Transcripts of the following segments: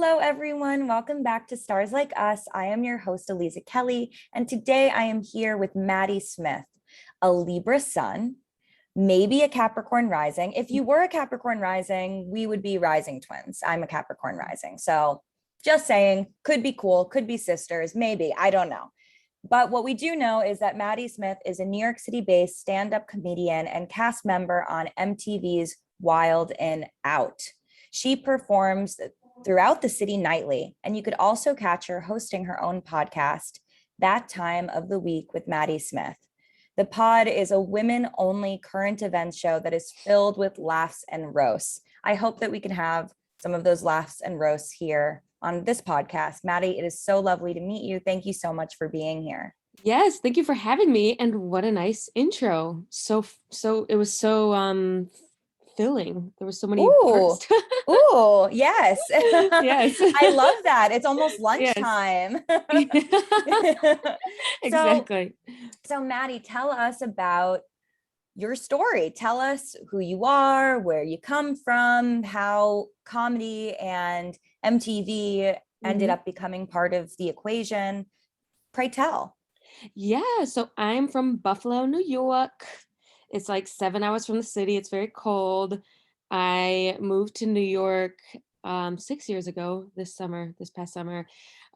Hello, everyone. Welcome back to Stars Like Us. I am your host, Aliza Kelly, and today I am here with Maddy Smith, a Libra Sun, maybe a Capricorn rising. If you were a Capricorn rising, we would be rising twins. I'm a Capricorn rising. So just saying, could be cool, could be sisters, maybe, I don't know. But what we do know is that Maddy Smith is a New York City-based stand-up comedian and cast member on MTV's Wild and Out. She performs throughout the city nightly, and you could also catch her hosting her own podcast, That Time of the Week with Maddy Smith. The pod is a women-only current events show that is filled with laughs and roasts. I hope that we can have some of those laughs and roasts here on this podcast. Maddy, it is so lovely to meet you. Thank you so much for being here. Yes, thank you for having me. And what a nice intro. So it was so filling. There were so many parts. Ooh, yes. Yes. I love that. It's almost Yes. lunchtime. Exactly. So Maddy, tell us about your story. Tell us who you are, where you come from, how comedy and MTV ended up becoming part of the equation. Pray tell. Yeah, so I'm from Buffalo, New York. It's like 7 hours from the city. It's very cold. I moved to New York 6 years ago this past summer,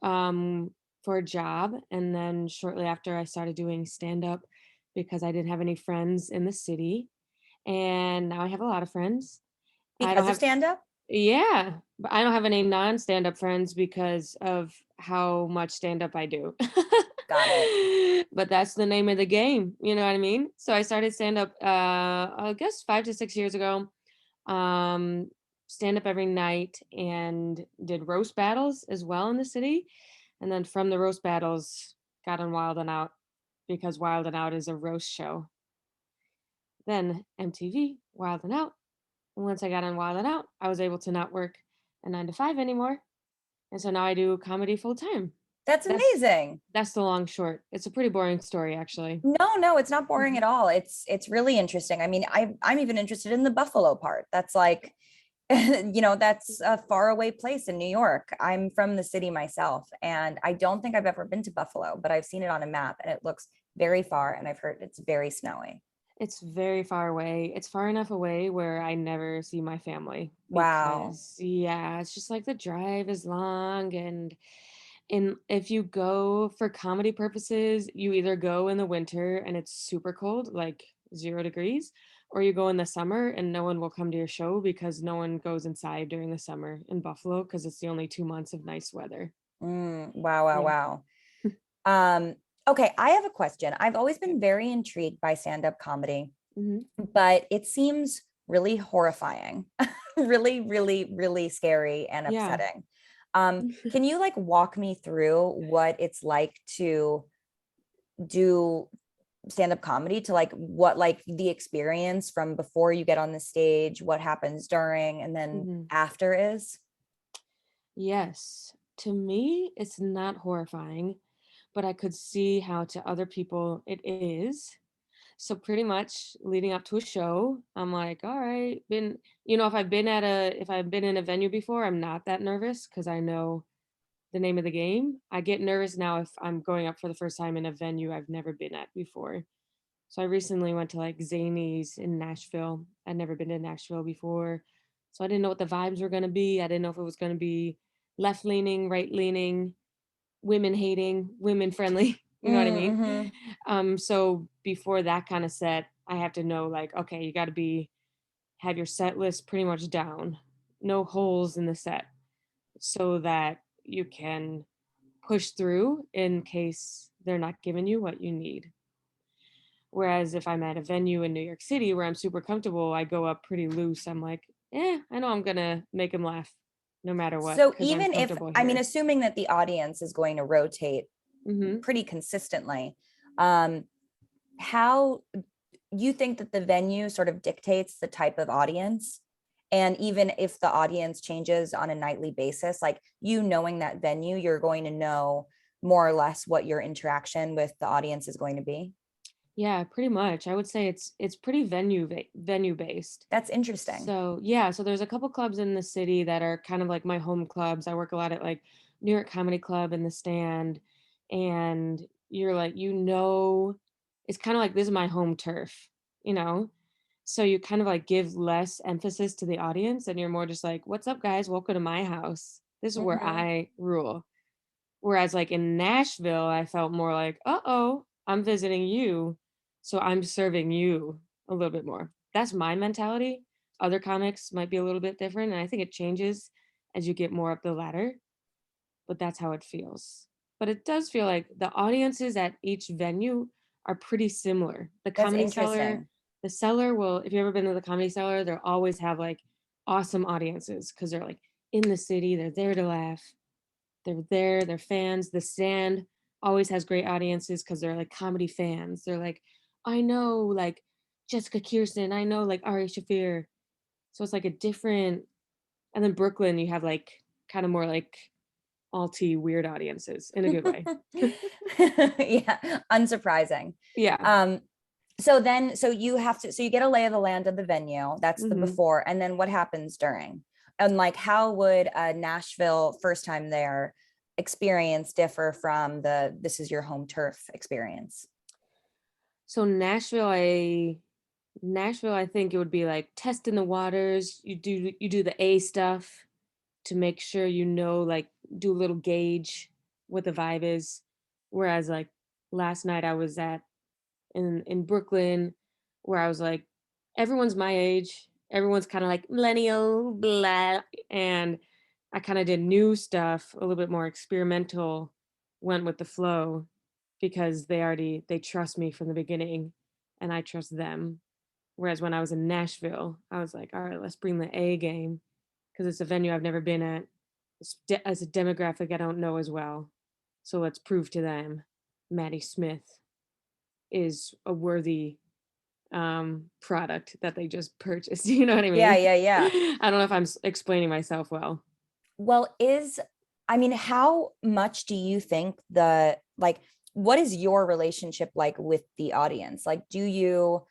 for a job. And then shortly after, I started doing stand-up because I didn't have any friends in the city. And now I have a lot of friends. I don't Because of have, stand-up? yeah, but I don't have any non-stand-up friends because of how much stand-up I do. Got it. But that's the name of the game, you know what I mean? So I started stand-up, I guess 5 to 6 years ago. Stand up every night and did roast battles as well in the city. And then from the roast battles, got on Wild and Out because Wild and Out is a roast show. Then MTV, Wild and Out. And once I got on Wild and Out, I was able to not work a 9 to 5 anymore. And so now I do comedy full time. That's amazing. That's the long short. It's a pretty boring story, actually. No, it's not boring at all. It's really interesting. I mean, I'm even interested in the Buffalo part. That's like, that's a faraway place in New York. I'm from the city myself, and I don't think I've ever been to Buffalo, but I've seen it on a map and it looks very far, and I've heard it's very snowy. It's very far away. It's far enough away where I never see my family Wow. because yeah, it's just like the drive is long and if you go for comedy purposes, you either go in the winter and it's super cold, like 0 degrees, or you go in the summer and no one will come to your show because no one goes inside during the summer in Buffalo because it's the only 2 months of nice weather. Wow. Okay, I have a question. I've always been very intrigued by stand-up comedy, but it seems really horrifying, really scary and upsetting. Can you like walk me through what it's like to do stand-up comedy, to like what like the experience from before you get on the stage, what happens during, and then after is? Yes. To me, it's not horrifying, but I could see how to other people it is. So pretty much leading up to a show, I'm like, all right, if I've been in a venue before, I'm not that nervous because I know the name of the game. I get nervous now if I'm going up for the first time in a venue I've never been at before. So I recently went to like Zany's in Nashville. I'd never been to Nashville before. So I didn't know what the vibes were going to be. I didn't know if it was going to be left leaning, right leaning, women hating, women friendly. You know what I mean? So before that kind of set, I have to know like, okay, you got to have your set list pretty much down, no holes in the set, so that you can push through in case they're not giving you what you need. Whereas if I'm at a venue in New York City where I'm super comfortable, I go up pretty loose. I'm like, I know I'm gonna make them laugh no matter what. So 'Cause I'm even if, comfortable I mean, here. assuming that the audience is going to rotate pretty consistently, how you think that the venue sort of dictates the type of audience? And even if the audience changes on a nightly basis, like you knowing that venue, you're going to know more or less what your interaction with the audience is going to be? Yeah, pretty much. I would say it's pretty venue based. That's interesting. So yeah, so there's a couple clubs in the city that are kind of like my home clubs. I work a lot at like New York Comedy Club in the Stand, and you're like, it's kind of like this is my home turf, you know? So you kind of like give less emphasis to the audience and you're more just like, what's up, guys? Welcome to my house. This is where Mhm. I rule. Whereas like in Nashville, I felt more like, uh-oh, I'm visiting you. So I'm serving you a little bit more. That's my mentality. Other comics might be a little bit different. And I think it changes as you get more up the ladder, but that's how it feels. But it does feel like the audiences at each venue are pretty similar. The That's Comedy Cellar, interesting. the Cellar will, if you've ever been to the Comedy Cellar, they'll always have like awesome audiences because they're like in the city, they're there to laugh, they're there, they're fans. The Stand always has great audiences because they're like comedy fans. They're like, I know like Jessica Kirsten, I know like Ari Shafir. So it's like a different, and then Brooklyn, you have like kind of more like alty weird audiences in a good way. Yeah, unsurprising. Yeah. Um, so you have to, so you get a lay of the land of the venue. That's the Hmm. before. And then what happens during? And like, how would a Nashville first time there experience differ from the this is your home turf experience? So Nashville, I think it would be like testing the waters. You do the A stuff to make sure like do a little gauge what the vibe is. Whereas like last night I was at in Brooklyn where I was like, everyone's my age, everyone's kind of like millennial, blah, and I kind of did new stuff, a little bit more experimental, went with the flow because they trust me from the beginning and I trust them. Whereas when I was in Nashville, I was like, all right, let's bring the A game because it's a venue I've never been at. As a demographic I don't know as well. So let's prove to them Maddy Smith is a worthy product that they just purchased. You know what I Yeah, mean? yeah, yeah. I don't know if I'm explaining myself well. Well, I mean, how much do you think like, what is your relationship like with the audience? Like, do you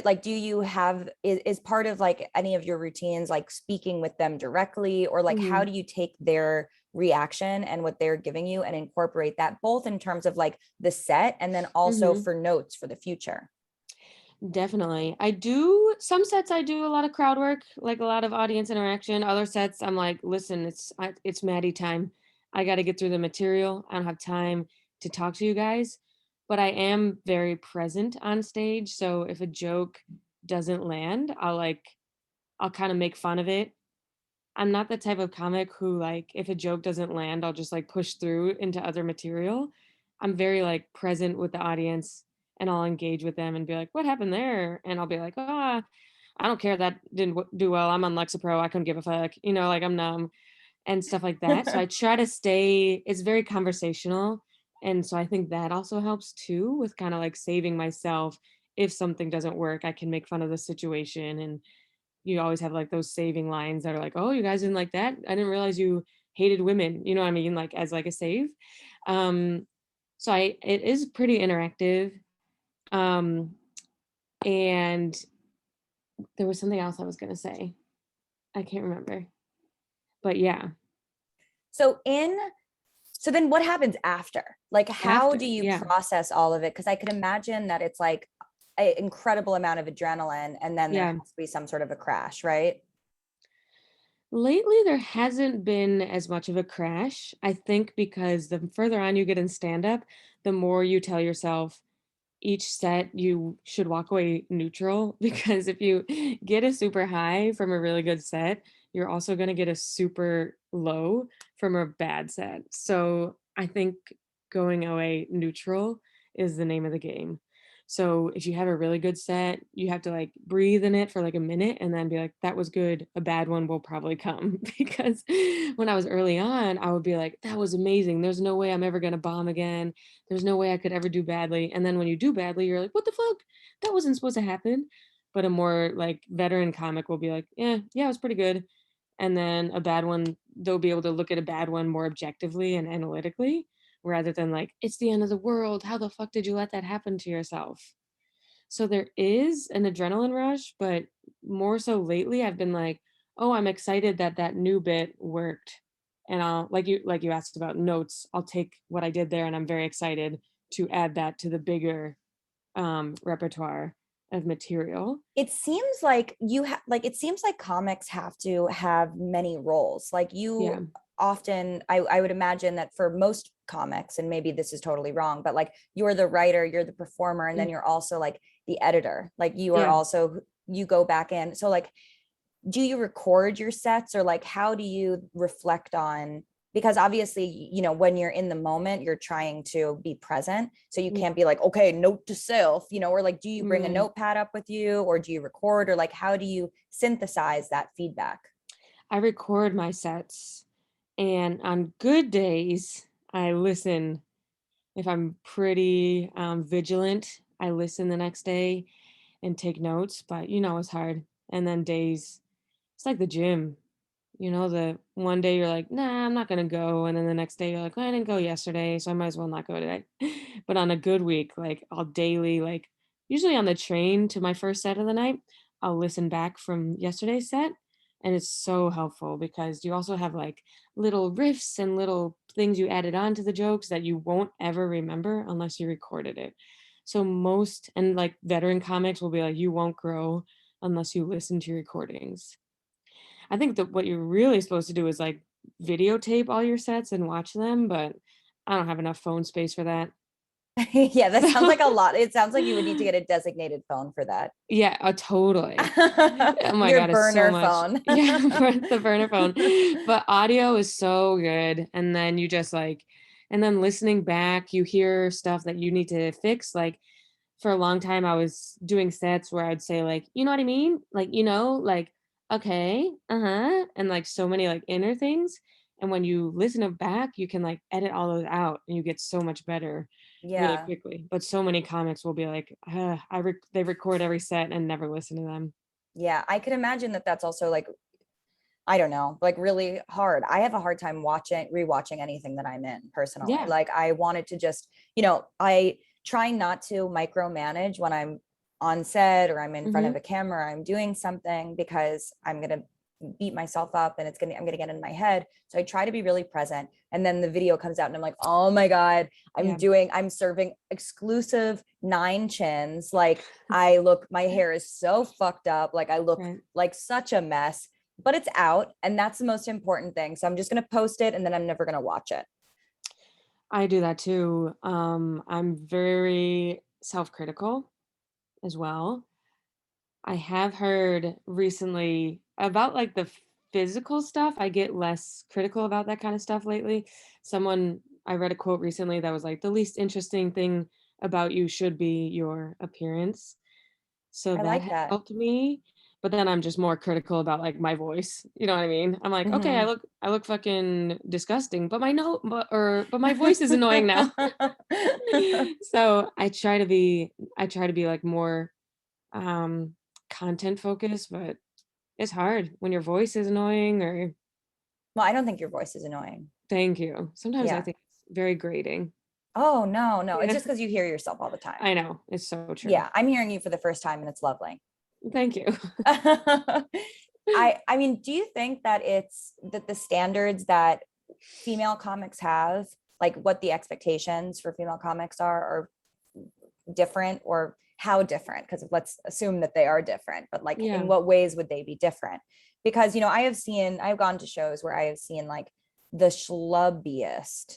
like, do you have, is part of like any of your routines, like speaking with them directly, or like, how Mhm, do you take their reaction and what they're giving you and incorporate that both in terms of like the set and then also mhm. for notes for the future? Definitely. I do some sets I do a lot of crowd work, like a lot of audience interaction. Other sets I'm like, listen, it's Maddie time. I got to get through the material. I don't have time to talk to you guys, but I am very present on stage, so if a joke doesn't land, I'll kind of make fun of it. I'm not the type of comic who like if a joke doesn't land, I'll just like push through into other material. I'm very like present with the audience and I'll engage with them and be like, "What happened there?" And I'll be like, "Ah, I don't care that didn't do well. I'm on Lexapro. I couldn't give a fuck." Like I'm numb and stuff like that. So I try to stay it's very conversational. And so I think that also helps too with kind of like saving myself if something doesn't work, I can make fun of the situation and you always have like those saving lines that are like, "Oh, you guys didn't like that? I didn't realize you hated women." You know what I mean? Like as like a save. Um, so it is pretty interactive. Um, and there was something else I was gonna say. I can't remember. But yeah, so in So then what happens after? Like, how do after, you yeah, process all of it? Because I could imagine that it's like an incredible amount of adrenaline and then there yeah. has to be some sort of a crash, right? Lately, there hasn't been as much of a crash. I think because the further on you get in stand up, the more you tell yourself, each set you should walk away neutral because if you get a super high from a really good set, you're also going to get a super low from a bad set. So I think going away neutral is the name of the game. So if you have a really good set, you have to like breathe in it for like a minute and then be like, that was good. A bad one will probably come. Because when I was early on, I would be like, that was amazing. There's no way I'm ever going to bomb again. There's no way I could ever do badly. And then when you do badly, you're like, what the fuck? That wasn't supposed to happen. But a more like veteran comic will be like, yeah, it was pretty good. And then a bad one, they'll be able to look at a bad one more objectively and analytically. rather than like, it's the end of the world. How the fuck did you let that happen to yourself? So there is an adrenaline rush, but more so lately I've been like, "Oh, I'm excited that that new bit worked." And I'll like you asked about notes, I'll take what I did there and I'm very excited to add that to the bigger repertoire of material. It seems like it seems like comics have to have many roles. Like Yeah. you often, I would imagine that for most comics, and maybe this is totally wrong, but like you're the writer, you're the performer, and then Mm. you're also like the editor. Like you are Yeah. also, you go back in. So like, do you record your sets, or like how do you reflect on, because obviously, when you're in the moment you're trying to be present, so you Yeah. can't be like, okay, note to self, or like, do you bring a Mm. notepad up with you, or do you record, or like how do you synthesize that feedback? I record my sets, and on good days I listen. If I'm pretty vigilant, I listen the next day and take notes, but it's hard. And then days, it's like the gym. The one day you're like, nah, I'm not gonna go. And then the next day you're like, well, I didn't go yesterday, so I might as well not go today. But on a good week, like I'll daily, like usually on the train to my first set of the night, I'll listen back from yesterday's set. And it's so helpful because you also have like little riffs and little things you added on to the jokes that you won't ever remember unless you recorded it. So most and like veteran comics will be like, you won't grow unless you listen to your recordings. I think that what you're really supposed to do is like videotape all your sets and watch them, but I don't have enough phone space for that. Yeah, that sounds So like a lot. It sounds like you would need to get a designated phone for that. yeah, totally. Oh my Your god, it's so burner much. phone. Yeah, the burner phone. But audio is so good, and then you just like and then listening back, you hear stuff that you need to fix, like, for a long time, I was doing sets where I'd say, like, "You know what I mean?" Like, like, "Okay, uh-huh," and, like, so many, like, inner things, and when you listen it back, you can, like, edit all those out, and you get so much better really Yeah. quickly, but so many comics will be like, they record every set and never listen to them." Yeah, I could imagine that that's also like, I don't know, like really hard. I have a hard time rewatching anything that I'm in personally. Yeah. Like I wanted to just, I try not to micromanage when I'm on set or I'm in front Mhm. of a camera, I'm doing something, because I'm going to beat myself up and I'm going to get in my head. So I try to be really present. And then the video comes out and I'm like, oh my God, Yeah. I'm serving exclusive 9 chins. Like my hair is so fucked up. Like I look Right. like such a mess, but it's out, and that's the most important thing. So I'm just going to post it and then I'm never going to watch it. I do that too. I'm very self-critical as well. I have heard recently about like the physical stuff. I get less critical about that kind of stuff lately. I read a quote recently that was like, the least interesting thing about you should be your appearance. So I that like has that. helped me. But then I'm just more critical about like my voice. You know what I mean? I'm like, okay, Mhm. I look fucking disgusting, but my no but my voice is annoying now. So I try to be like more um content focused, but it's hard when your voice is annoying or Well, I don't think your voice is annoying. thank you. Sometimes I Yeah. think it's very grating. Oh, no, no. It's Yeah. just because you hear yourself all the time. I know. It's so true. Yeah. I'm hearing you for the first time and it's lovely. Thank you. I mean, do you think that it's that the standards that female comics have, like what the expectations for female comics are different, or how different? Because let's assume that they are different, but like in Yeah. what ways would they be different? Because, I've gone to shows where I have seen like the Mhm.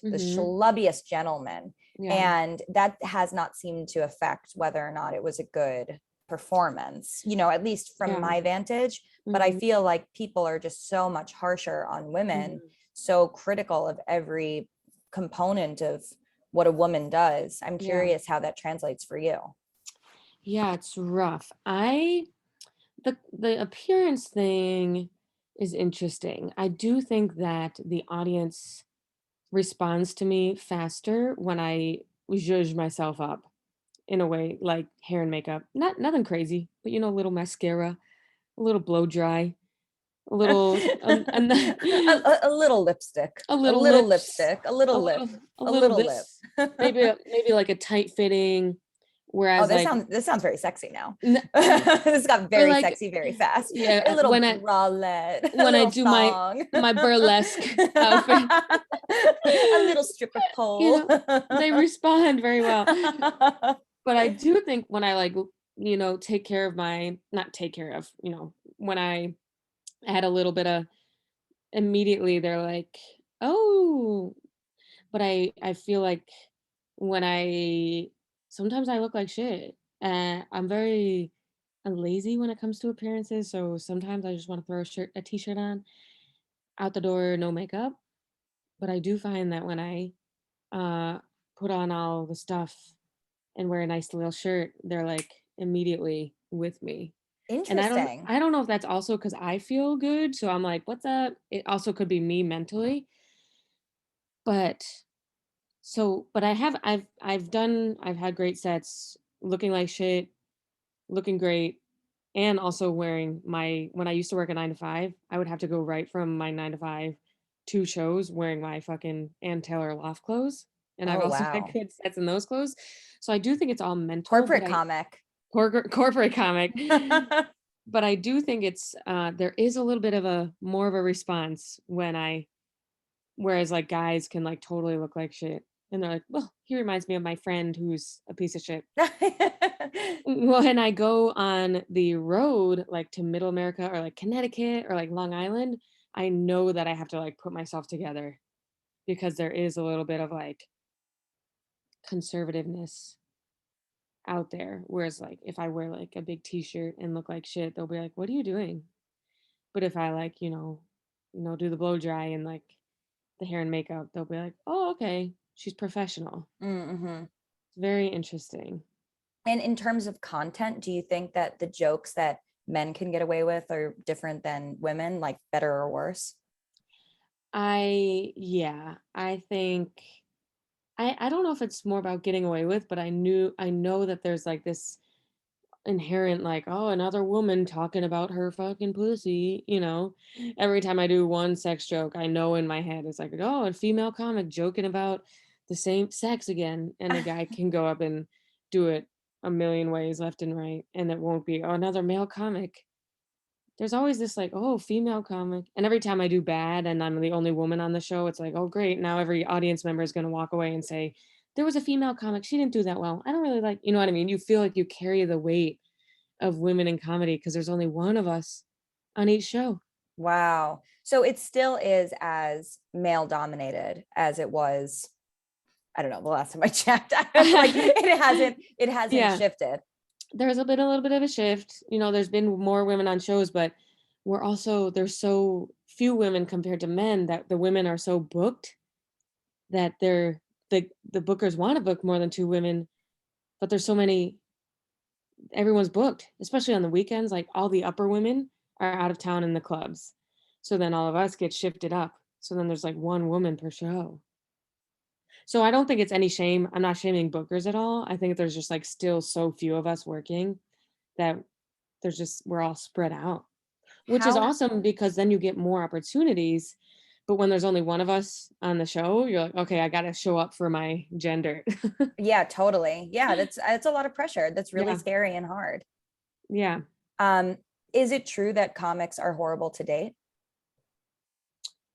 schlubbiest gentleman, Yeah. and that has not seemed to affect whether or not it was a good performance, at least from Yeah. my vantage. But I Mhm. feel like people are just so much harsher on women, Mhm. so critical of every component of what a woman does. I'm Yeah. curious how that translates for you. Yeah, it's rough. The appearance thing is interesting. I do think that the audience responds to me faster when I zhuzh myself up in a way like hair and makeup. Nothing crazy, but a little mascara, a little blow dry. a little, A little lipstick, a a little little lips, lipstick, a little lip, a a little little lip. this, maybe like a tight fitting, Oh, whereas this like, sounds very sexy now. n- This got or very like, sexy very fast. A yeah, little bralette, a when I little do thong, my burlesque outfit, a little stripper you pole. know, they respond very well. But I do think when I like, take care of not take care of, when I had a little bit of, immediately they're like, oh, but I feel like when I sometimes I look like shit. And I'm very lazy when it comes to appearances. So sometimes I just want to throw a t-shirt on, out the door, no makeup. But I do find that when I uh put on all the stuff and wear a nice little shirt, they're like immediately with me. And Interesting. I don't know if that's also because I feel good. So I'm like, what's up? It also could be me mentally. But but I've had great sets, looking like shit, looking great, and also wearing when I used to work a 9 to 5, I would have to go right from my 9 to 5 to shows wearing my fucking Ann Taylor loft clothes. And I've Oh, also had wow. good sets in those clothes. So I do think it's all mental, but Corporate comic. corporate comic. But I do think it's there is a little bit of a more of a response whereas like guys can like totally look like shit. And they're like, well, he reminds me of my friend who's a piece of shit. When I go on the road, like to Middle America or like Connecticut or like Long Island, I know that I have to like put myself together because there is a little bit of like conservativeness out there. Whereas like if I wear like a big t-shirt and look like shit, they'll be like, what are you doing? But if I like, do the blow dry and like the hair and makeup, they'll be like, oh, okay, she's professional. Mm-hmm. It's very interesting. And in terms of content, do you think that the jokes that men can get away with are different than women, like better or worse? Yeah, I think I don't know if it's more about getting away with, but I know that there's like this inherent like, oh, another woman talking about her fucking pussy. Every time I do one sex joke, I know in my head it's like, oh, a female comic joking about the same sex again, and a guy can go up and do it a million ways left and right, and it won't be, oh, another male comic. There's always this like, oh, female comic. And every time I do bad and I'm the only woman on the show, it's like, oh, great. Now every audience member is going to walk away and say, there was a female comic. She didn't do that well. I don't really like, you know what I mean? You feel like you carry the weight of women in comedy because there's only one of us on each show. Wow. So it still is as male dominated as it was, I don't know, the last time I checked. Like it hasn't Yeah. shifted. There's a little bit of a shift. There's been more women on shows, but there's so few women compared to men that the women are so booked that the bookers want to book more than two women, but there's so many, everyone's booked, especially on the weekends. Like all the upper women are out of town in the clubs. So then all of us get shifted up. So then there's like one woman per show. So I don't think it's any shame. I'm not shaming bookers at all. I think there's just like still so few of us working that we're all spread out, which is How awesome because then you get more opportunities. But when there's only one of us on the show, you're like, okay, I got to show up for my gender. Yeah, totally. Yeah, that's a lot of pressure. That's really Yeah. scary and hard. Yeah. Um, is it true that comics are horrible to date?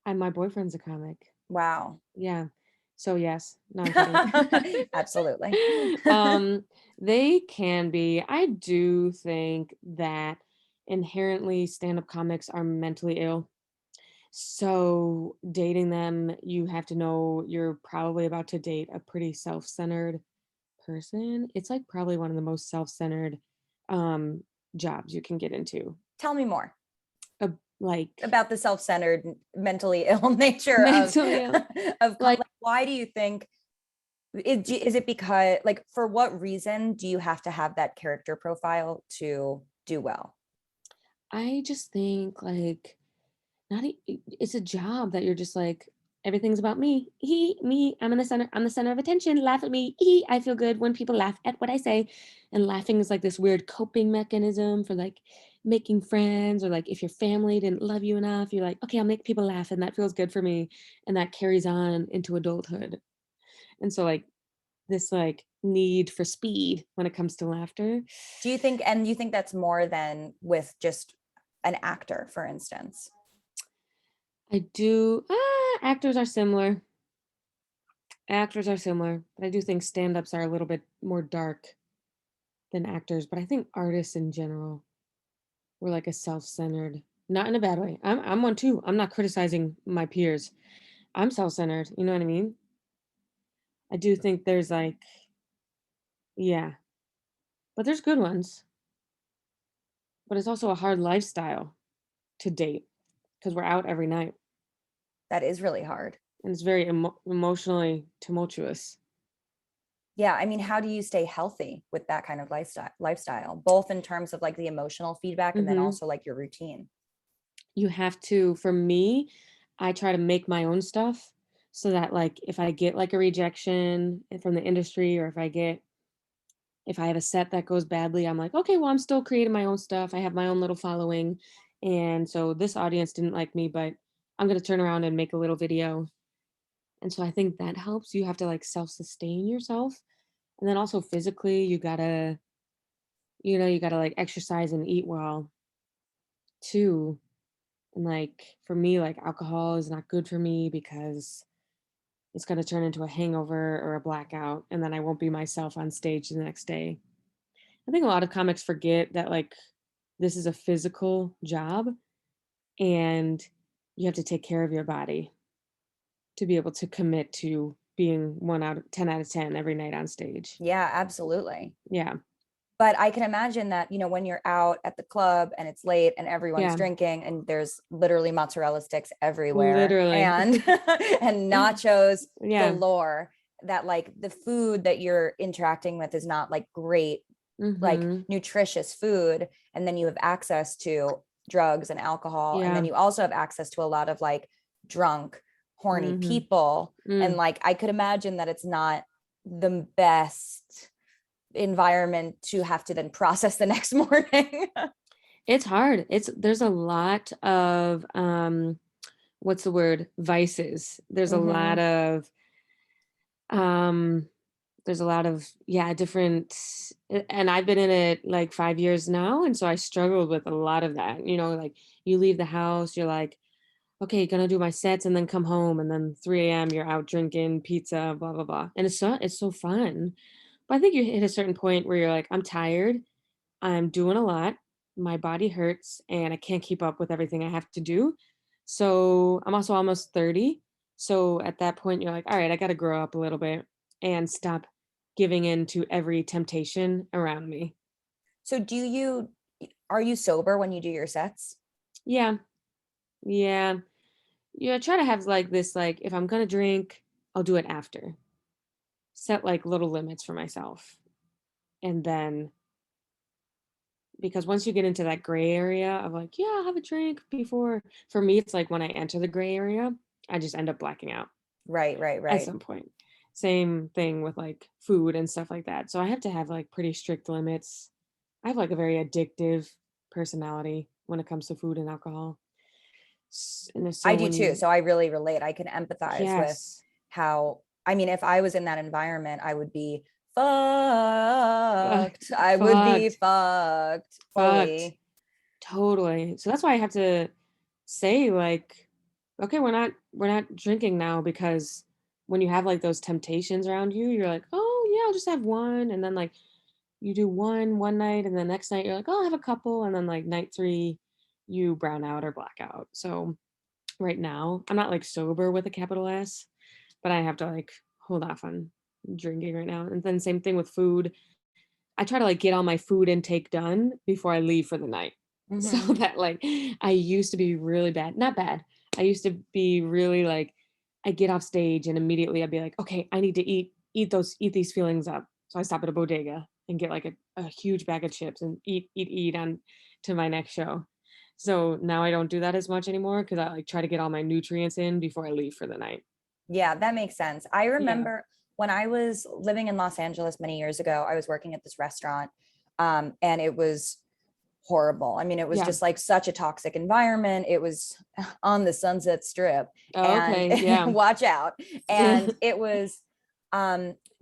And my boyfriend's a comic. Wow. Yeah. So yes. No, I'm kidding. Absolutely. um, they can be. I do think that inherently stand-up comics are mentally ill. So dating them, you have to know you're probably about to date a pretty self-centered person. It's like probably one of the most self-centered um jobs you can get into. Tell me more Like about the self-centered, mentally ill nature of mentally ill. Like like, why do you think is it because, like, for what reason do you have to have that character profile to do well? I just think like not it's a job that you're just like everything's about me. Me, I'm the center of attention. Laugh at me. I feel good when people laugh at what I say. And laughing is like this weird coping mechanism for like making friends, or like if your family didn't love you enough, you're like, okay, I'll make people laugh, and that feels good for me, and that carries on into adulthood. And so like this like need for speed when it comes to laughter. Do you think, and you think that's more than with just an actor, for instance? I do. Actors are similar. Actors are similar, but I do think stand-ups are a little bit more dark than actors. But I think artists in general were like a self-centered, not in a bad way. I'm one too. I'm not criticizing my peers. I'm self-centered. You know what I mean? I do think there's like, yeah, but there's good ones. But it's also a hard lifestyle to date because we're out every night, That is really hard. and it's very emotionally tumultuous. Yeah, I mean, how do you stay healthy with that kind of lifestyle, both in terms of like the emotional feedback and then Hmm. also like your routine? You have to, for me, I try to make my own stuff so that like if I get like a rejection from the industry, or if I have a set that goes badly, I'm like, okay, well, I'm still creating my own stuff. I have my own little following. And so this audience didn't like me, but I'm going to turn around and make a little video. And so I think that helps. You have to like self-sustain yourself. And then also physically, you gotta like exercise and eat well too. And like for me, like alcohol is not good for me because it's going to turn into a hangover or a blackout, and then I won't be myself on stage the next day. I think a lot of comics forget that like this is a physical job, and you have to take care of your body to be able to commit to being 1 out of 10 every night on stage. Yeah, absolutely. Yeah. But I can imagine that, when you're out at the club and it's late and everyone's Yeah. drinking and there's literally mozzarella sticks everywhere Literally. and and nachos Yeah. galore, that like the food that you're interacting with is not like great, like Mm-hmm. nutritious food. And then you have access to drugs and alcohol. And Yeah. then you also have access to a lot of like drunk, horny Mm-hmm. people. And Mm. like I could imagine that it's not the best environment to have to then process the next morning. It's hard. There's a lot of what's the word? Vices. Mm-hmm. Um there's a lot of, yeah, different, and I've been in it like 5 years now, and so I struggled with a lot of that. Like you leave the house, you're like, okay, gonna do my sets and then come home, and then 3 a.m. you're out drinking pizza, blah blah blah. And it's so fun. But I think you hit a certain point where you're like, I'm tired, I'm doing a lot, my body hurts, and I can't keep up with everything I have to do. So I'm also almost 30. So at that point, you're like, all right, I got to grow up a little bit and stop giving in to every temptation around me. So are you sober when you do your sets? Yeah. Yeah. Yeah. I try to have like this, like, if I'm going to drink, I'll do it after. Set like little limits for myself. And then, because once you get into that gray area of like, yeah, I'll have a drink before, for me, it's like when I enter the gray area, I just end up blacking out Right, right, at right. some point. Same thing with like food and stuff like that. So I have to have like pretty strict limits. I have like a very addictive personality when it comes to food and alcohol. And I so do when too. you, So I really relate. I can empathize with yes, how, I mean, if I was in that environment, I would be uh, fucked. I would be fucked, fucked fucked, fully. totally. So that's why I have to say like, okay, we're not drinking now, because when you have like those temptations around you, you're like, oh yeah, I'll just have one, and then like you do one night, and the next night you're like, oh, I'll have a couple, and then like night three, you brown out or black out. So right now, I'm not like sober with a capital S, but I have to like hold off on drinking right now. And then same thing with food. I try to like get all my food intake done before I leave for the night. So Mm-hmm. that like I used to be really bad, not bad. I used to be really like, I get off stage and immediately I'd be like, okay, I need to eat these feelings up. So I stop at a bodega and get like a huge bag of chips and eat on to my next show. So now I don't do that as much anymore because I like try to get all my nutrients in before I leave for the night. Yeah, that makes sense. I Yeah. remember when I was living in Los Angeles many years ago, I was working at this restaurant, and it was horrible. I mean, it was Yeah. just like such a toxic environment. It was on the Sunset Strip, Oh, and okay. Yeah. watch out. And it was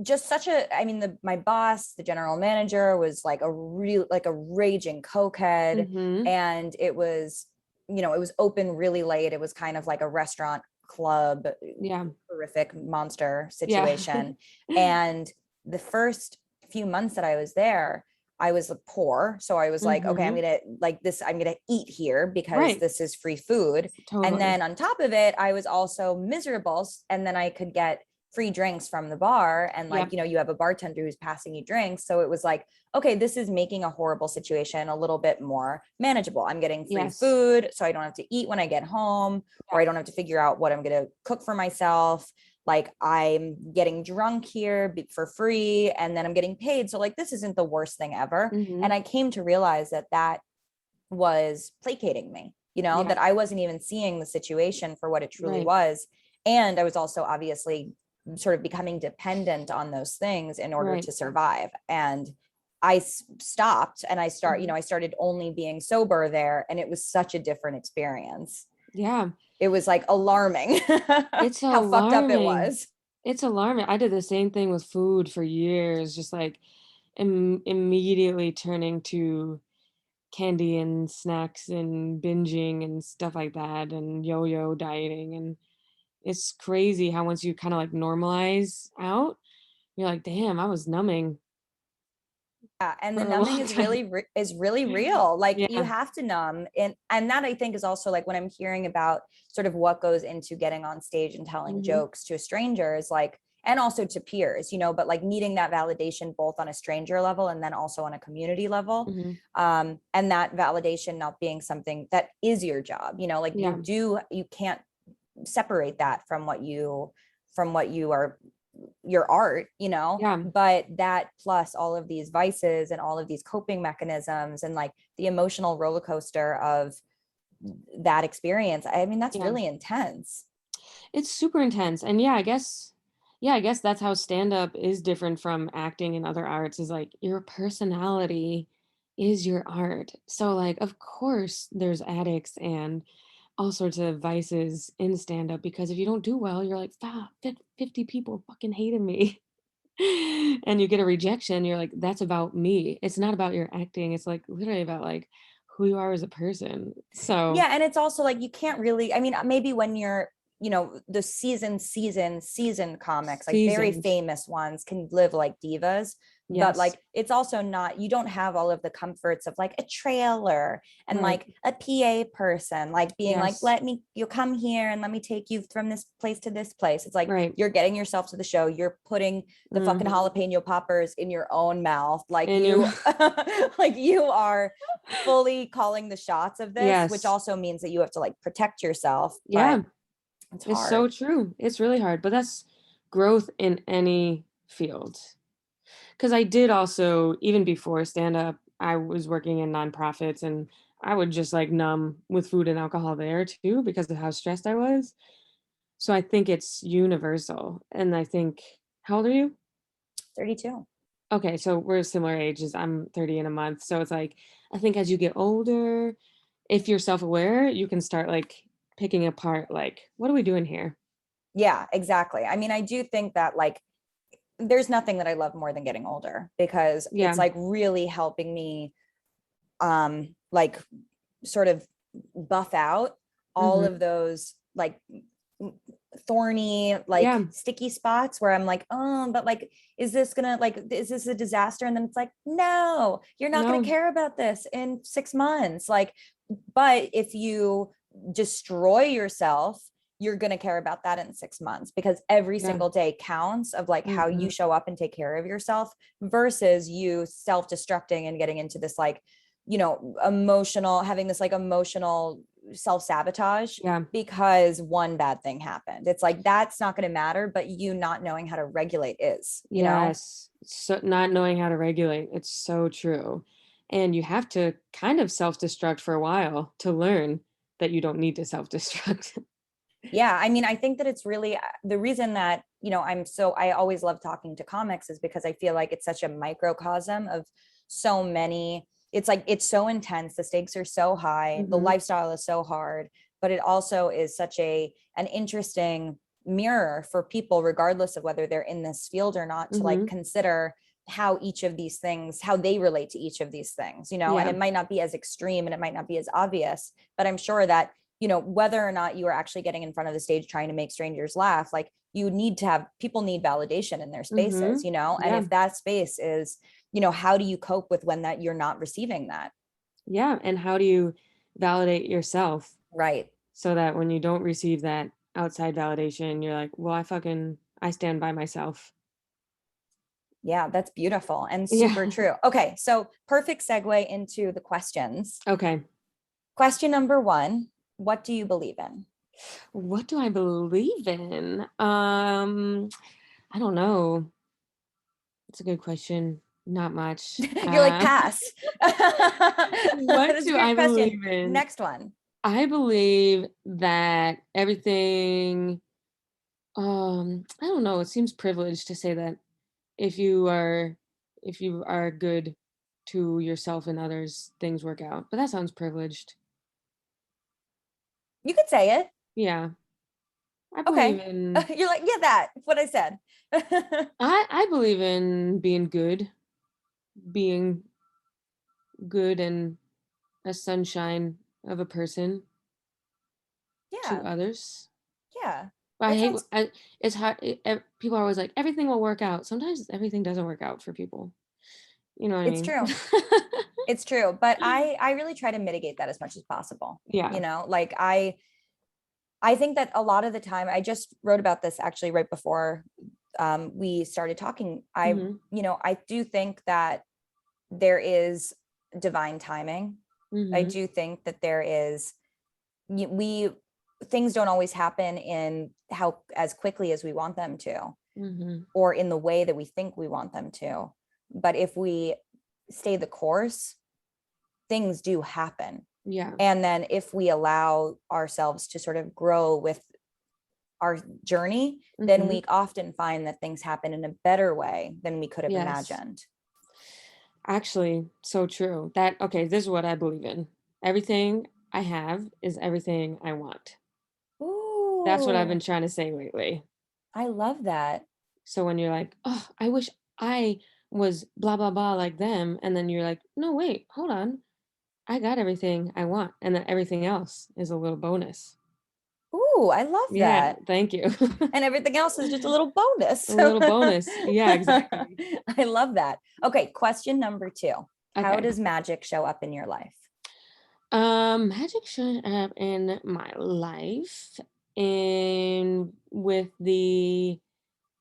just such a, I mean, my boss, the general manager, was like a raging cokehead. Mm-hmm. And it was, it was open really late. It was kind of like a restaurant club, Yeah. horrific monster Yeah. situation. And the first few months that I was there, I was poor. So I was like, okay, I'm Mm-hmm. going to like this, I'm going to eat here because Right. this is free food. And Totally. then on top of it, I was also miserable. And then I could get free drinks from the bar. And like, Yep. you have a bartender who's passing you drinks. So it was like, okay, this is making a horrible situation a little bit more manageable. I'm getting free Yes. food, so I don't have to eat when I get home, or I don't have to figure out what I'm going to cook for myself. Like, I'm getting drunk here for free, and then I'm getting paid. So like, this isn't the worst thing ever. Mm-hmm. And I came to realize that that was placating me, Yeah. that I wasn't even seeing the situation for what it truly Right. was. And I was also obviously sort of becoming dependent on those things in order Right. to survive. And I stopped, and I started only being sober there. And it was such a different experience. Yeah. It was like alarming It's how fucked up it alarming. was. It's alarming. I did the same thing with food for years, just like immediately turning to candy and snacks and binging and stuff like that and yo-yo dieting. And it's crazy how once you kind of like normalize out, you're like, damn, I was numbing Yeah, and for the a numbing long is time. really real. Like, you Yeah. have to numb, and that I think is also like when I'm hearing about sort of what goes into getting on stage and telling Hmm. jokes to a stranger is like, and also to peers, but like needing that validation both on a stranger level and then also on a community level. Hmm. And that validation not being something that is your job, like Yeah. you can't separate that from what you are, your art, Yeah. but that plus all of these vices and all of these coping mechanisms and like the emotional roller coaster of that experience, I mean, that's Yeah. really intense. It's super intense. And yeah, I guess that's how stand up is different from acting and other arts is like your personality is your art. So like of course there's addicts and all sorts of vices in stand up because if you don't do well, you're like, "Fuck, 50 people fucking hated me." And you get a rejection, you're like, "That's about me. It's not about your acting. It's like literally about like who you are as a person." So, Yeah, and it's also like you can't really, I mean, maybe when you're, the seasoned comics, like very seasoned. famous ones, can live like divas, but Yes. like it's also not, you don't have all of the comforts of like a trailer and Right. like a PA person, like being like, Yes. you'll come here and let me take you from this place to this place. It's like Right. you're getting yourself to the show, you're putting the fucking Mhm. jalapeno poppers in your own mouth, like And you you like you are fully calling the shots of this, which yes. also means that you have to like protect yourself, but Yeah, it's it's so hard. true. It's really hard, but that's growth in any field. Because I did also, even before stand up, I was working in nonprofits and I would just like numb with food and alcohol there too because of how stressed I was. So I think it's universal. And I think, how old are you? 32. Okay, so we're similar ages. I'm 30 in a month. So it's like, I think as you get older, if you're self aware, you can start like picking apart, like, what are we doing here? Yeah, exactly. I mean, I do think that like there's nothing that I love more than getting older, because it's Yeah. like really helping me like sort of buff out all Hmm. of those like thorny, Yeah. like sticky spots where I'm like, oh, but like, is this a disaster? And then it's like, no, you're not gonna No. care about this in 6 months. Like, but if you destroy yourself, you're going to care about that in 6 months, because every Yeah. single day counts of like how Hmm. you show up and take care of yourself versus you self-destructing and getting into this like, having this like emotional self-sabotage Yeah. because one bad thing happened. It's like, that's not going to matter, but you not knowing how to regulate is. Yes. So not knowing how to regulate. It's so true. And you have to kind of self destruct for a while to learn that you don't need to self destruct. Yeah, I mean, I think that it's really the reason that, I always love talking to comics is because I feel like it's such a microcosm of so many it's like, it's so intense. The stakes are so high. The lifestyle is so hard, but it also is such an interesting mirror for people, regardless of whether they're in this field or not, to like consider how each of these things, how they relate to each of these things, you know, and it might not be as extreme and it might not be as obvious, but I'm sure that, you know, whether or not you are actually getting in front of the stage trying to make strangers laugh, like you need to have, people need validation in their spaces, you know, and if that space is, you know, how do you cope with when that you're not receiving that? Yeah. And how do you validate yourself? Right. So that when you don't receive that outside validation, you're like, well, I stand by myself. Yeah, that's beautiful and Yeah. super true. Okay, so perfect segue into the questions. Okay. Question number 1, what do you believe in? What do I believe in? I don't know. It's a good question. Not much. You're like, pass. What That's a do I great question. believe in? Next one. I believe that everything, I don't know, it seems privileged to say that if you are if you are good to yourself and others, things work out. But that sounds privileged. You could say it. Yeah. I believe Okay. in You're like, yeah, that's what I said. I believe in being good and a sunshine of a person to Yeah. others. Yeah. But I That hate sounds, it's hard. People are always like everything will work out. Sometimes everything doesn't work out for people. You know what I it's mean? true. It's true. But I really try to mitigate that as much as possible. Yeah. You know, like I think that a lot of the time, I just wrote about this actually right before we started talking. Mhm. You know, I do think that there is divine timing. I Mhm. do think that there is, we, things don't always happen in how, as quickly as we want them to, Mhm. or in the way that we think we want them to. But if we stay the course, things do happen. Yeah. And then if we allow ourselves to sort of grow with our journey, then Mhm. we often find that things happen in a better way than we could have Yes. imagined. Actually, so true. This is what I believe in. Everything I have is everything I want. That's what I've been Ooh, trying to say lately. I love that. So when you're like, "Oh, I wish I was blah blah blah like them," and then you're like, "No, wait, hold on. I got everything I want, and then everything else is a little bonus." Ooh, I love Yeah, that. thank you. And everything else is just a little bonus. A little bonus. Yeah, exactly. I love that. Okay, question number 2. How Okay. does magic show up in your life? Magic showed up in my life and with the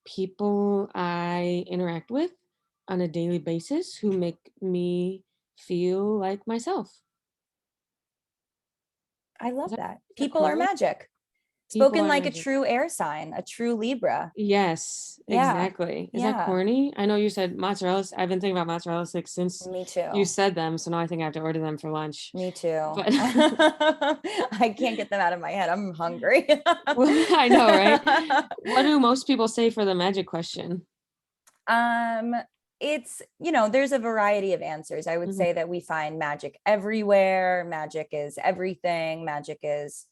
people I interact with on a daily basis who make me feel like myself. I Is love that, that. is that People are corny? magic. People Spoken are like a magic. true air sign, a true Libra. Yes, Yeah. exactly. Is that Yeah. corny? I know you said mozzarella. I've been thinking about mozzarella sticks since Me you too. said them, so now I think I have to order them for lunch. Me too. But I can't get them out of my head. I'm hungry. well, I know, right? What do most people say for the magic question? um, it's, you know, there's a variety of answers. I would Mhm, say that we find magic everywhere. Magic is everything. Magic is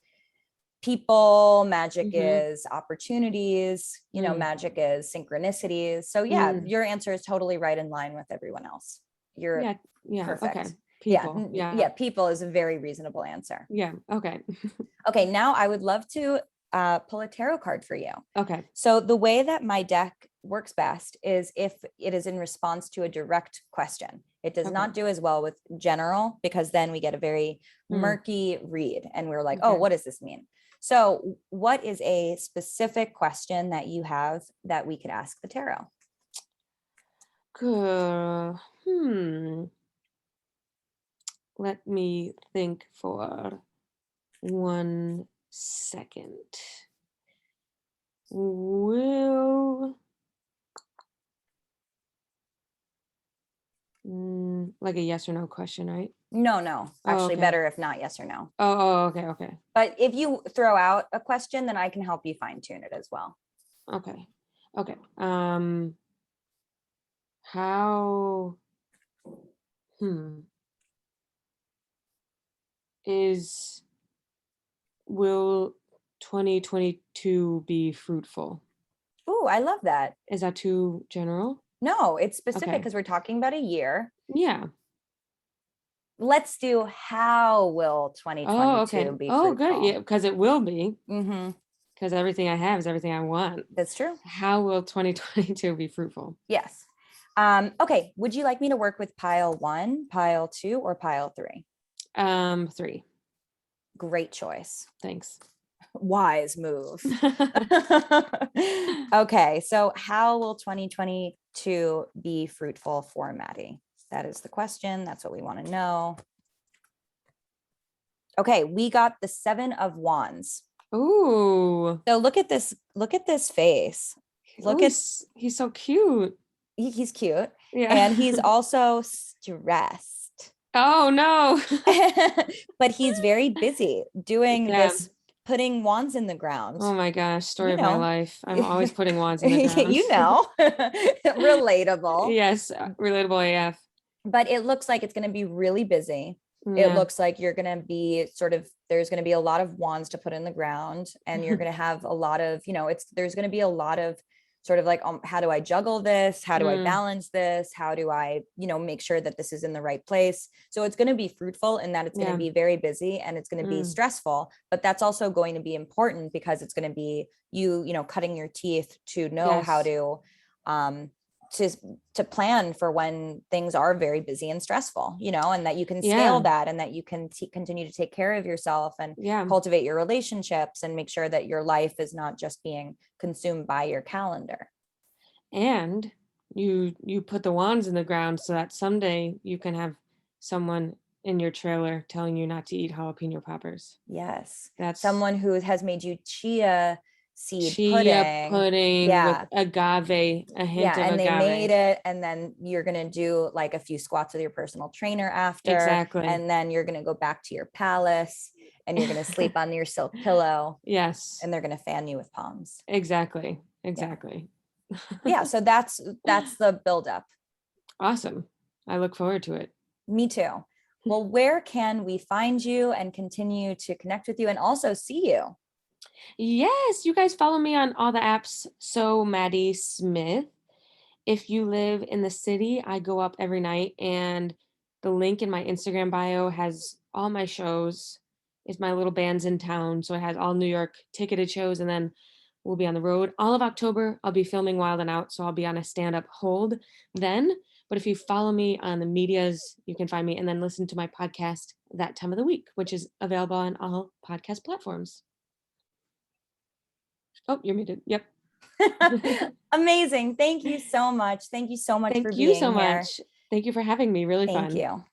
people. Magic mhm, is opportunities. You know, mm, magic is synchronicities. So yeah, mm. your answer is totally right in line with everyone else. You're Yeah, yeah, okay. perfect. Yeah, People, yeah, yeah, people is a very reasonable answer. yeah, okay. Okay, now I would love to pull a tarot card for you. Okay, So the way that my deck works best is if it is in response to a direct question. It does okay. not do as well with general, because then we get a very Hmm, murky read and we're like, oh, okay. what does this mean? So what is a specific question that you have that we could ask the tarot? Good. Let me think for 1 second. Will like a yes or no question, right? No, no, Oh, actually okay. better if not yes or no. Okay, okay. But if you throw out a question, then I can help you fine tune it as well. Okay. Okay. How hmm is, will 2022 be fruitful? Ooh, I love that. Is that too general? No, it's specific Okay. because we're talking about a year. Yeah. Let's do how will Oh, okay. 2022 be Oh, good. fruitful? Yeah, because it will be. Mm-hmm. Because everything I have is everything I want. That's true. How will 2022 be fruitful? Yes. Okay. Would you like me to work with pile 1, pile 2, or pile 3? 3. Great choice. Thanks. Wise move. Okay. So how will 2022 be fruitful for Maddy? That is the question. That's what we want to know. Okay. We got the 7 of Wands. Ooh. So look at this. Look at this face. Look Ooh, at he's so cute. he's cute. Yeah. And he's also stressed. Oh no. But he's very busy doing Yeah. this, putting wands in the ground. Oh my gosh, story You of my know. life. I'm always putting wands in the ground. You know, relatable. Yes, relatable AF. But it looks like it's going to be really busy. It Yeah. looks like you're going to be there's going to be a lot of wands to put in the ground, and you're going to have a lot of, there's going to be a lot of sort of like, how do I juggle this? How do I balance this? How do I, make sure that this is in the right place? So it's going to be fruitful in that it's going to be very busy and it's going to be stressful, but that's also going to be important because it's going to be you cutting your teeth to know how to, to plan for when things are very busy and stressful, and that you can scale that, and that you can continue to take care of yourself and cultivate your relationships and make sure that your life is not just being consumed by your calendar. And you put the wands in the ground so that someday you can have someone in your trailer telling you not to eat jalapeno poppers. Yes. That's someone who has made you chia pudding with agave, a hint of and agave. they made it, and then you're going to do like a few squats with your personal trainer after. Exactly. And then you're going to go back to your palace and you're going to sleep on your silk pillow. Yes. And they're going to fan you with palms. Exactly. Yeah. So that's the buildup. Awesome. I look forward to it. Me too. Well, where can we find you and continue to connect with you and also see you? Yes, you guys follow me on all the apps. So Maddy Smith. If you live in the city, I go up every night, and the link in my Instagram bio has all my shows. It's my little bands in town. So it has all New York ticketed shows, and then we'll be on the road. All of October, I'll be filming Wild and Out. So I'll be on a stand-up hold then. But if you follow me on the medias, you can find me and then listen to my podcast that time of the week, which is available on all podcast platforms. Oh, you're muted. Yep. Amazing. Thank you so much. Thank you so much for being here. Thank you so much. Thank you for having me. Really fun. Thank you.